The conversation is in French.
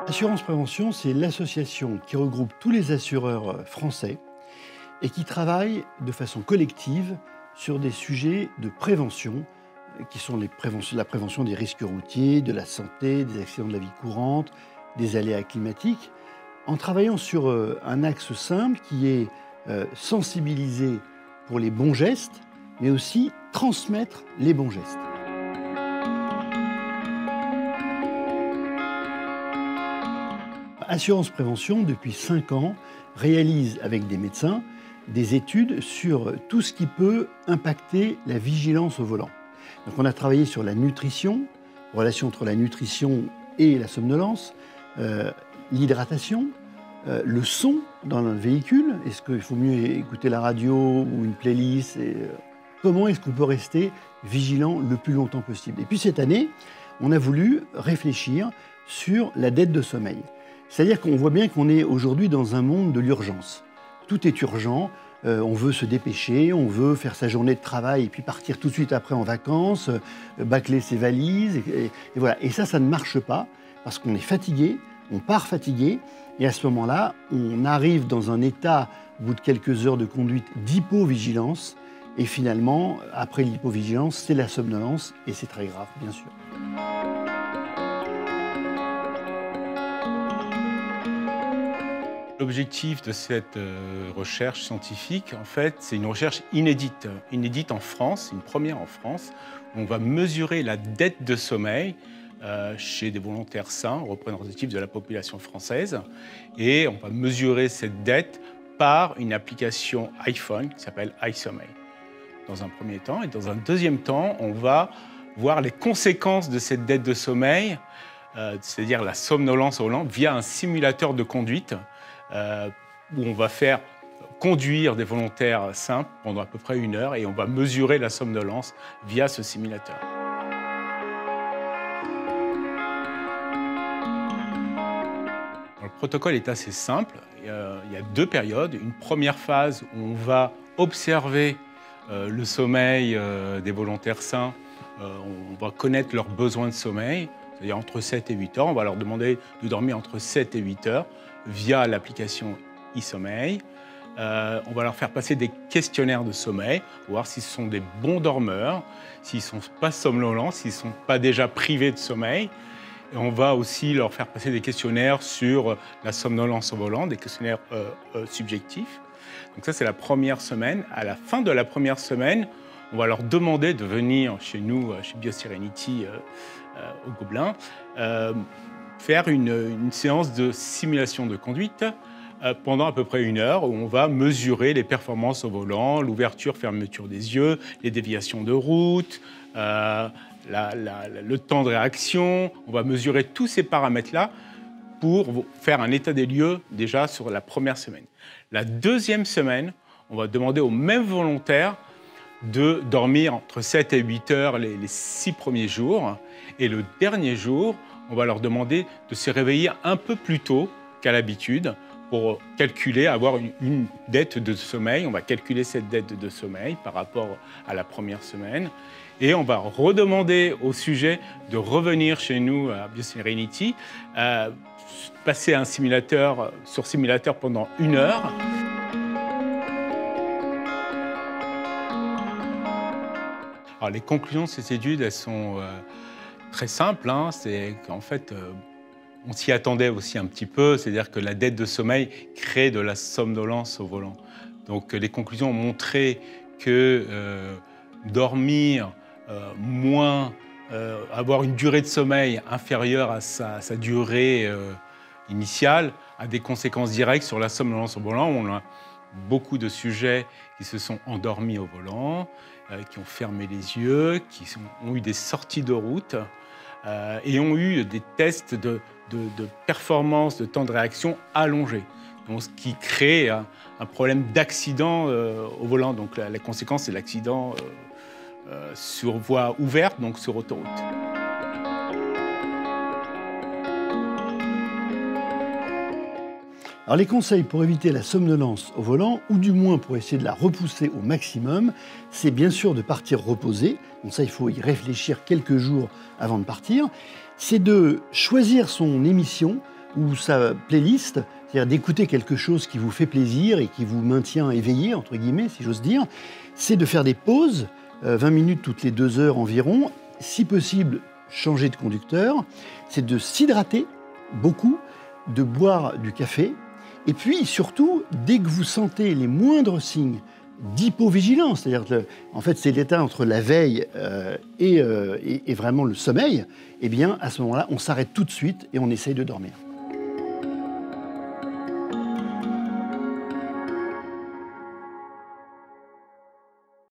Assurance Prévention, c'est l'association qui regroupe tous les assureurs français et qui travaille de façon collective sur des sujets de prévention, qui sont la prévention des risques routiers, de la santé, des accidents de la vie courante, des aléas climatiques, en travaillant sur un axe simple qui est sensibiliser pour les bons gestes, mais aussi transmettre les bons gestes. Assurance Prévention, depuis 5 ans, réalise avec des médecins des études sur tout ce qui peut impacter la vigilance au volant. Donc on a travaillé sur la nutrition, relation entre la nutrition et la somnolence, l'hydratation, le son dans le véhicule. Est-ce qu'il faut mieux écouter la radio ou une playlist comment est-ce qu'on peut rester vigilant le plus longtemps possible? Et puis cette année, on a voulu réfléchir sur la dette de sommeil. C'est-à-dire qu'on voit bien qu'on est aujourd'hui dans un monde de l'urgence. Tout est urgent, on veut se dépêcher, on veut faire sa journée de travail et puis partir tout de suite après en vacances, bâcler ses valises, et voilà. Et ça ne marche pas parce qu'on est fatigué, on part fatigué, et à ce moment-là, on arrive dans un état, au bout de quelques heures de conduite, d'hypovigilance, et finalement, après l'hypovigilance, c'est la somnolence, et c'est très grave, bien sûr. L'objectif de cette recherche scientifique, en fait, c'est une recherche inédite en France, une première en France, où on va mesurer la dette de sommeil chez des volontaires sains, représentatifs de la population française, et on va mesurer cette dette par une application iPhone qui s'appelle iSommeil, dans un premier temps. Et dans un deuxième temps, on va voir les conséquences de cette dette de sommeil, c'est-à-dire la somnolence au volant, via un simulateur de conduite, où on va faire conduire des volontaires simples pendant à peu près 1 heure et on va mesurer la somnolence via ce simulateur. Le protocole est assez simple. Il y a 2 périodes. Une première phase où on va observer le sommeil des volontaires sains. On va connaître leurs besoins de sommeil, c'est-à-dire entre 7 et 8 heures. On va leur demander de dormir entre 7 et 8 heures via l'application iSommeil. On va leur faire passer des questionnaires de sommeil, voir s'ils sont des bons dormeurs, s'ils ne sont pas somnolents, s'ils ne sont pas déjà privés de sommeil. Et on va aussi leur faire passer des questionnaires sur la somnolence au volant, des questionnaires subjectifs. Donc ça, c'est la première semaine. À la fin de la première semaine, on va leur demander de venir chez nous, chez BioSerenity, au Gobelin, faire une séance de simulation de conduite pendant à peu près 1 heure, où on va mesurer les performances au volant, l'ouverture, fermeture des yeux, les déviations de route, le temps de réaction. On va mesurer tous ces paramètres-là pour faire un état des lieux déjà sur la première semaine. La deuxième semaine, on va demander aux mêmes volontaires de dormir entre 7 et 8 heures les 6 premiers jours. Et le dernier jour, on va leur demander de se réveiller un peu plus tôt qu'à l'habitude pour calculer, avoir une dette de sommeil. On va calculer cette dette de sommeil par rapport à la première semaine. Et on va redemander au sujet de revenir chez nous à BioSerenity, passer un simulateur sur simulateur pendant 1 heure. Alors, les conclusions de ces études, elles sont très simples. C'est qu'en fait, on s'y attendait aussi un petit peu, c'est-à-dire que la dette de sommeil crée de la somnolence au volant. Donc les conclusions ont montré que dormir moins, avoir une durée de sommeil inférieure à sa durée initiale a des conséquences directes sur la somnolence au volant. On a beaucoup de sujets qui se sont endormis au volant, qui ont fermé les yeux, ont eu des sorties de route et ont eu des tests de performance, de temps de réaction allongé. Donc, ce qui crée un problème d'accident au volant. Donc la conséquence, c'est l'accident sur voie ouverte, donc sur autoroute. Alors les conseils pour éviter la somnolence au volant, ou du moins pour essayer de la repousser au maximum, c'est bien sûr de partir reposer. Donc ça, il faut y réfléchir quelques jours avant de partir. C'est de choisir son émission ou sa playlist, c'est-à-dire d'écouter quelque chose qui vous fait plaisir et qui vous maintient éveillé, entre guillemets, si j'ose dire, c'est de faire des pauses, 20 minutes toutes les 2 heures environ, si possible, changer de conducteur, c'est de s'hydrater beaucoup, de boire du café, et puis surtout, dès que vous sentez les moindres signes d'hypovigilance, c'est-à-dire que en fait, c'est l'état entre la veille et vraiment le sommeil, eh bien, à ce moment-là, on s'arrête tout de suite et on essaye de dormir.